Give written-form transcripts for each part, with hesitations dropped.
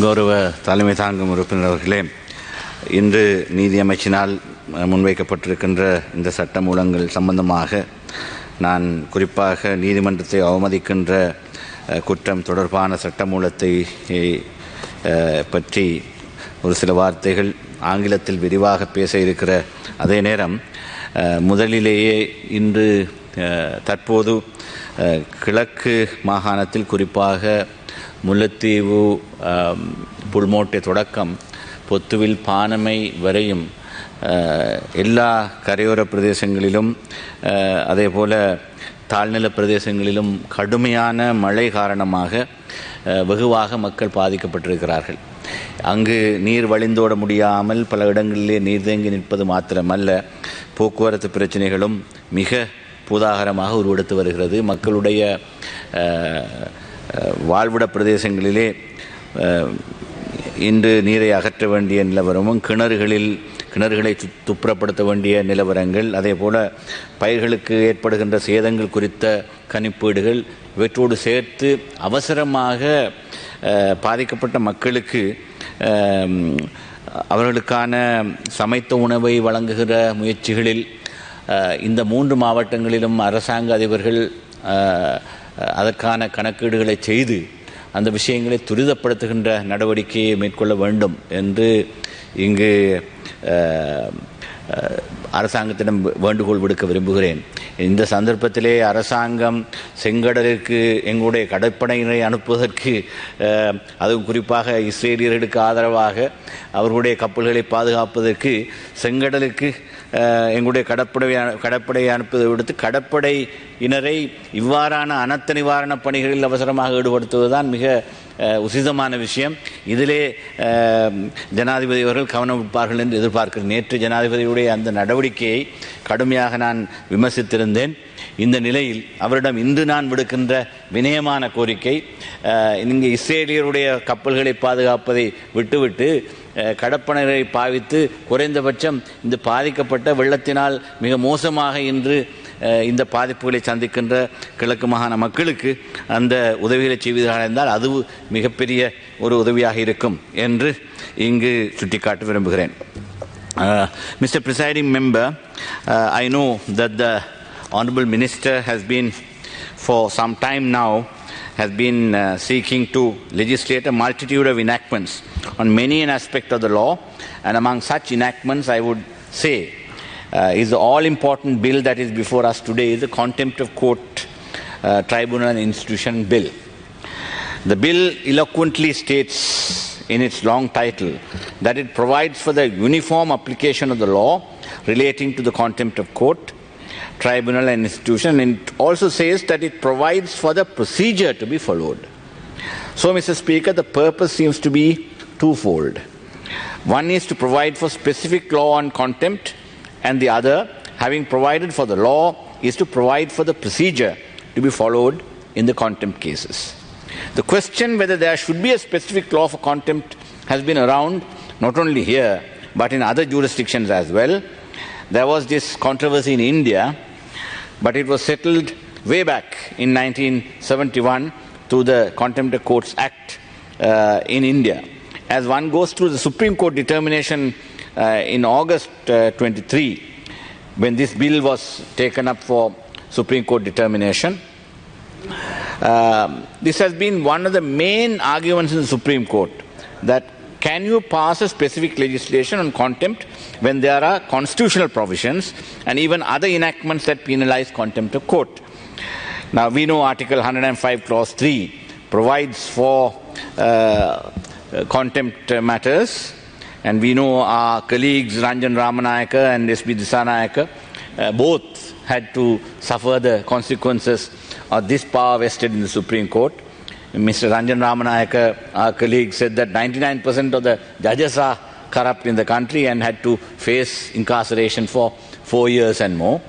கௌரவ தலைமை தாங்கும் உறுப்பினர் அவர்களே, இன்று நீதி அமைச்சினால் முன்வைக்கப்பட்டிருக்கின்ற இந்த சட்டமூலங்கள் சம்பந்தமாக நான் குறிப்பாக நீதிமன்றத்தை அவமதிக்கின்ற குற்றம் தொடர்பான சட்டமூலத்தை பற்றி ஒரு சில வார்த்தைகள் ஆங்கிலத்தில் விரிவாக பேச இருக்கிற அதே நேரம் முதலிலேயே இன்று தற்போது கிழக்கு மாகாணத்தில் குறிப்பாக முல்லைத்தீவு புல்மோட்டை தொடக்கம் பொத்துவில் பானமை வரையும் எல்லா கரையோர பிரதேசங்களிலும் அதே போல் தாழ்நில பிரதேசங்களிலும் கடுமையான மழை காரணமாக வெகுவாக மக்கள் பாதிக்கப்பட்டிருக்கிறார்கள். அங்கு நீர் வழிந்தோட முடியாமல் பல இடங்களிலே நீர் தேங்கி நிற்பது மாத்திரமல்ல, போக்குவரத்து பிரச்சனைகளும் மிக பூதாகரமாக உருவெடுத்து வருகிறது. மக்களுடைய வாழ்விட பிரதேசங்களிலே இன்று நீரை அகற்ற வேண்டிய நிலவரமும் கிணறுகளை துப்புரப்படுத்த வேண்டிய நிலவரங்கள், அதே போல் பயிர்களுக்கு ஏற்படுகின்ற சேதங்கள் குறித்த கணிப்பீடுகள் இவற்றோடு சேர்த்து அவசரமாக பாதிக்கப்பட்ட மக்களுக்கு அவர்களுக்கான சமைத்த உணவை வழங்குகிற முயற்சிகளில் இந்த 3 மாவட்டங்களிலும் அரசாங்க அதிபர்கள் அதற்கான கணக்கீடுகளை செய்து அந்த விஷயங்களை துரிதப்படுத்துகின்ற நடவடிக்கையை மேற்கொள்ள வேண்டும் என்று இங்கு அரசாங்கத்திடம் வேண்டுகோள் விடுக்க விரும்புகிறேன். இந்த சந்தர்ப்பத்திலே அரசாங்கம் செங்கடலுக்கு எங்களுடைய கடற்படையினரை அனுப்புவதற்கு, அதுவும் குறிப்பாக இஸ்ரேலியர்களுக்கு ஆதரவாக அவர்களுடைய கப்பல்களை பாதுகாப்பதற்கு செங்கடலுக்கு எங்களுடைய கடற்படையை அனுப்புவதை விடுத்து கடற்படையினரை இவ்வாறான அனர்த்த நிவாரண பணிகளில் அவசரமாக ஈடுபடுத்துவதுதான் மிக உசிதமான விஷயம். இதிலே ஜனாதிபதி அவர்கள் கவனம் வைப்பார்கள் என்று எதிர்பார்க்கிறேன். நேற்று ஜனாதிபதியுடைய அந்த நடவடிக்கையை கடுமையாக நான் விமர்சித்திருந்தேன். இந்த நிலையில் அவரிடம் இன்று நான் விடுக்கின்ற வினயமான கோரிக்கை, இங்கே இஸ்ரேலியருடைய கப்பல்களை பாதுகாப்பதை விட்டுவிட்டு கடற்படையை பாவித்து குறைந்தபட்சம் இந்த பாதிக்கப்பட்ட வெள்ளத்தினால் மிக மோசமாக இன்று இந்த பாதிப்புகளை சந்திக்கின்ற கிழக்கு மாகாண மக்களுக்கு அந்த உதவிகளை செய்வதாக இருந்தால் அது மிகப்பெரிய ஒரு உதவியாக இருக்கும் என்று இங்கு சுட்டிக்காட்ட விரும்புகிறேன். Mr. Presiding Member, I know that the Honorable Minister has been for some time now seeking to legislate a multitude of enactments on many an aspect of the law, and among such enactments I would say is the all-important bill that is before us today is the Contempt of Court Tribunal and Institution Bill. The bill eloquently states in its long title that it provides for the uniform application of the law relating to the contempt of court, tribunal and institution, and it also says that it provides for the procedure to be followed. So, Mr. Speaker, the purpose seems to be twofold. One is to provide for specific law on contempt, and the other, having provided for the law, is to provide for the procedure to be followed in the contempt cases. The question whether there should be a specific law for contempt has been around not only here but in other jurisdictions as well. There was this controversy in India, but it was settled way back in 1971 through the Contempt of Courts Act in India. As one goes through the Supreme Court determination in August 23, when this bill was taken up for Supreme Court determination, this has been one of the main arguments in the Supreme Court, that can you pass a specific legislation on contempt when there are constitutional provisions and even other enactments that penalize contempt of court? Now, we know Article 105 Clause 3 provides for contempt matters, and we know our colleagues Ranjan Ramanayaka and S.B. Disanayaka both had to suffer the consequences of this power vested in the Supreme Court. Mr. Ranjan Ramanayaka, our colleague, said that 99% of the judges are corrupt in the country and had to face incarceration for 4 years and more,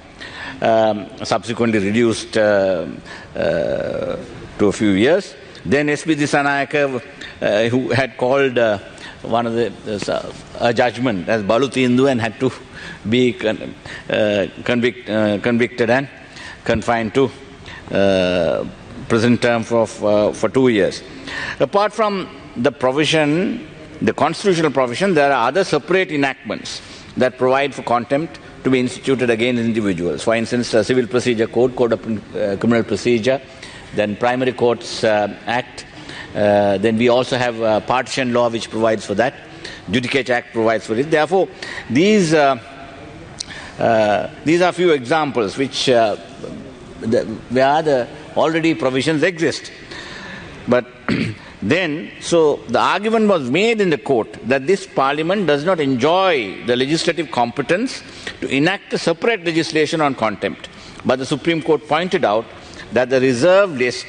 subsequently reduced to a few years. Then S.B. Disanayaka, who had called one of a judgment as Baluti Hindu and had to be convicted and confined to prison term for 2 years. Apart from the provision, the constitutional provision, there are other separate enactments that provide for contempt to be instituted against individuals. For instance, the Civil Procedure Code, Code of Criminal Procedure, then Primary Courts Act. Then we also have Partition Law, which provides for that. Judicature Act provides for it. Therefore, these are few examples which where the already provisions exist. But then, so the argument was made in the court that this parliament does not enjoy the legislative competence to enact a separate legislation on contempt. But the Supreme Court pointed out that the reserved list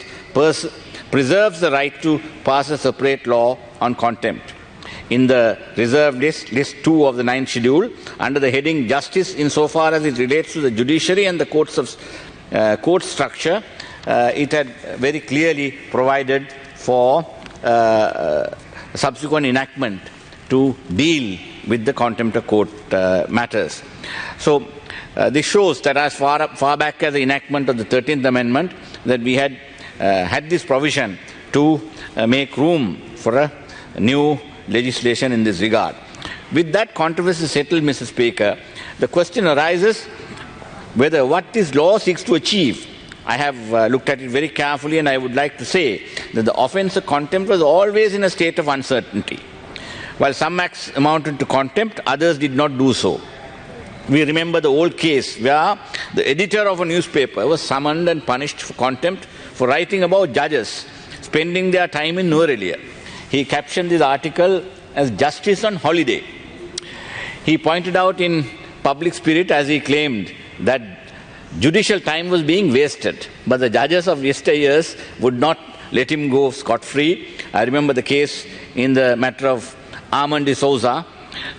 preserves the right to pass a separate law on contempt. In the reserved list, list 2 of the 9th schedule, under the heading Justice insofar as it relates to the judiciary and the court structure, it had very clearly provided for subsequent enactment to deal with the contempt of court matters. So this shows that as far back as the enactment of the 13th Amendment, that we had had this provision to make room for a new legislation in this regard. With that controversy settled, Mr. Speaker, the question arises whether what this law seeks to achieve. I have looked at it very carefully, and I would like to say that the offence of contempt was always in a state of uncertainty. While some acts amounted to contempt, others did not do so. We remember the old case where the editor of a newspaper was summoned and punished for contempt for writing about judges spending their time in Nuerelia. He captioned this article as "Justice on Holiday." He pointed out in public spirit, as he claimed, that judicial time was being wasted, but the judges of yesteryears would not let him go scot-free. I remember the case in the matter of Armand de Souza,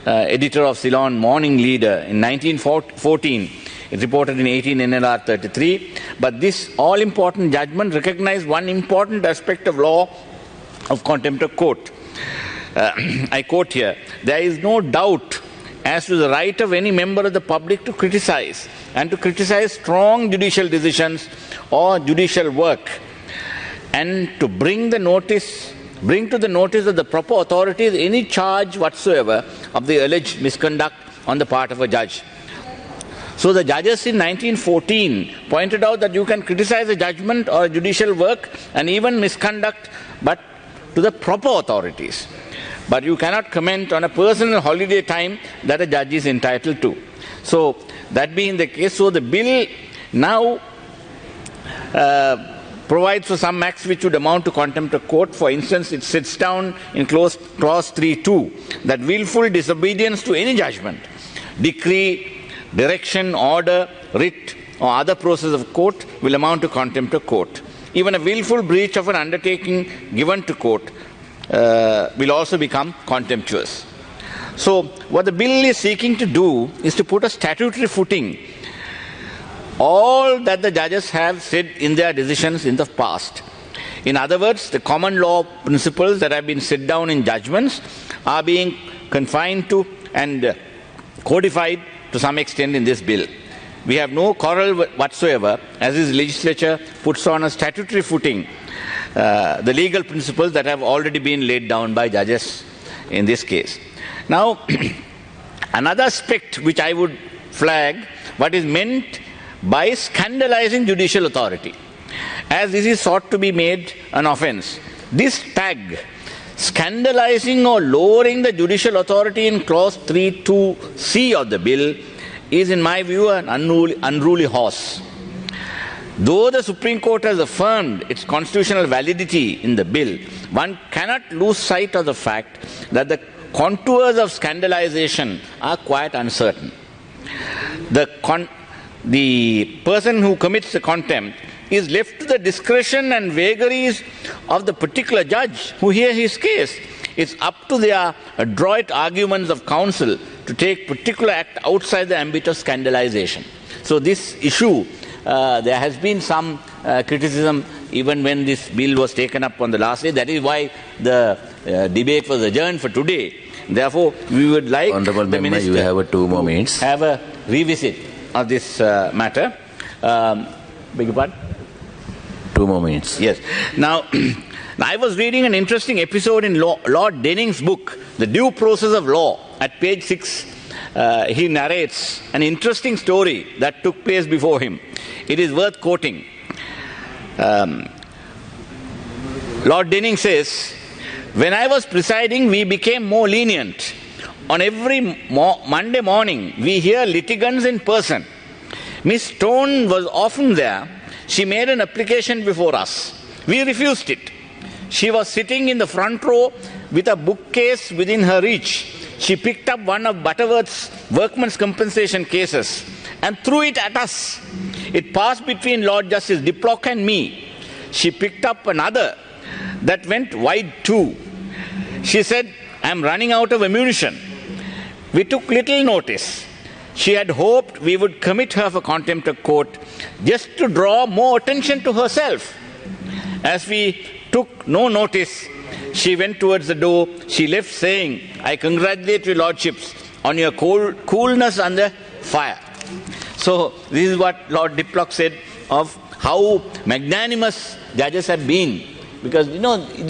editor of Ceylon Morning Leader in 1914. It reported in 18 NLR 33. But this all-important judgment recognized one important aspect of law of contempt of court. I quote here, "There is no doubt as to the right of any member of the public to criticize, and to criticize strong judicial decisions or judicial work, and to bring to the notice of the proper authorities any charge whatsoever of the alleged misconduct on the part of a judge." So the judges in 1914 pointed out that you can criticize a judgment or a judicial work and even misconduct, but to the proper authorities. But you cannot comment on a personal holiday time that a judge is entitled to. So that being the case, so the bill now provides for some acts which would amount to contempt of court. For instance, it sets down in clause 3.2 that willful disobedience to any judgment, decree, direction, order, writ, or other process of court will amount to contempt of court. Even a willful breach of an undertaking given to court will also become contemptuous. So what the bill is seeking to do is to put a statutory footing all that the judges have said in their decisions in the past. In other words, the common law principles that have been set down in judgments are being confined to and codified to some extent in this bill. We have no quarrel whatsoever as this legislature puts on a statutory footing the legal principles that have already been laid down by judges in this case. Now, another aspect which I would flag, what is meant by scandalizing judicial authority, as this is sought to be made an offence. This tag, scandalizing or lowering the judicial authority in clause 3.2c of the bill, is in my view an unruly horse. Though the Supreme Court has affirmed its constitutional validity in the bill, one cannot lose sight of the fact that the contours of scandalization are quite uncertain. The person who commits the contempt is left to the discretion and vagaries of the particular judge who hears his case. It's up to their adroit arguments of counsel to take particular act outside the ambit of scandalization. So this issue, there has been some criticism even when this bill was taken up on the last day. That is why the debate was adjourned for today. Therefore, we would like Honorable the Member, Minister you have 2 more minutes. Have a revisit of this matter. Beg your pardon? 2 more minutes. Yes. Now, I was reading an interesting episode in Lord Denning's book, The Due Process of Law. At page 6, he narrates an interesting story that took place before him. It is worth quoting. Lord Denning says, "When I was presiding, we became more lenient. On every Monday morning, we hear litigants in person. Miss Stone was often there. She made an application before us. We refused it. She was sitting in the front row with a bookcase within her reach. She picked up one of Butterworth's workmen's compensation cases and threw it at us. It passed between Lord Justice Diplock and me. She picked up another that went wide too. She said, 'I'm running out of ammunition.' We took little notice. She had hoped we would commit her for contempt of court just to draw more attention to herself. As we took no notice, she went towards the door. She left saying, 'I congratulate your lordships on your coolness under fire.'" So this is what Lord Diplock said of how magnanimous judges have been. Because,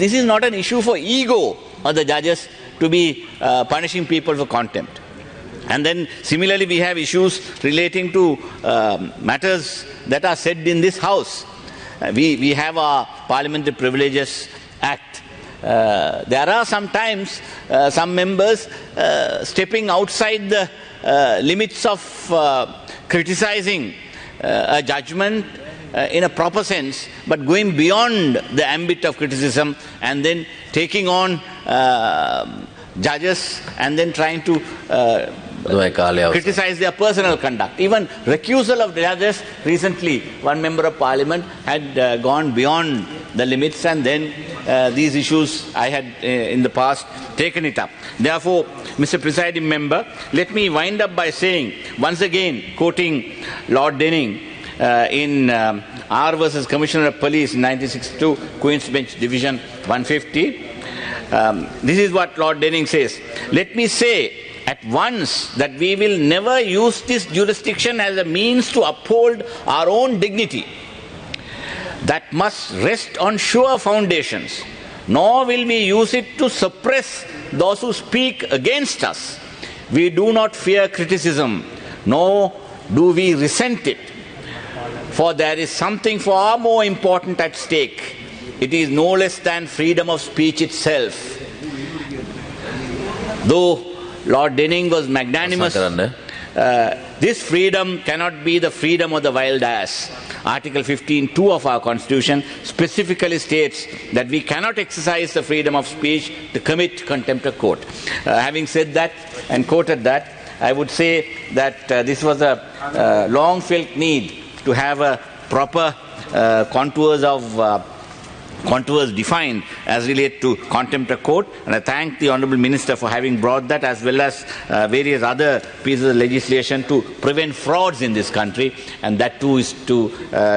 this is not an issue for ego of the judges to be punishing people for contempt. And then similarly we have issues relating to matters that are said in this house. We have our Parliamentary Privileges Act. There are sometimes some members stepping outside the limits of criticizing a judgment in a proper sense, but going beyond the ambit of criticism and then taking on judges and then trying to criticize their personal conduct. Even recusal of judges. Recently, one member of Parliament had gone beyond the limits, and then these issues I had in the past taken it up. Therefore, Mr. Presiding Member, let me wind up by saying, once again, quoting Lord Denning in R versus Commissioner of Police in 1962, Queen's Bench Division 150. This is what Lord Denning says. "Let me say at once that we will never use this jurisdiction as a means to uphold our own dignity. That must rest on sure foundations. Nor will we use it to suppress those who speak against us. We do not fear criticism, nor do we resent it. For there is something far more important at stake. It is no less than freedom of speech itself." Though Lord Denning was magnanimous, this freedom cannot be the freedom of the wild ass. Article 15(2) of our Constitution specifically states that we cannot exercise the freedom of speech to commit contempt of court. Having said that and quoted that, I would say that this was a long felt need to have a proper contours defined as relate to contempt of court, and I thank the Honourable Minister for having brought that, as well as various other pieces of legislation to prevent frauds in this country, and that too is to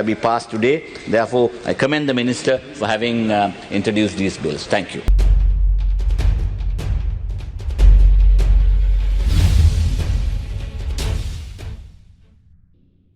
be passed today. Therefore, I commend the Minister for having introduced these bills. Thank you.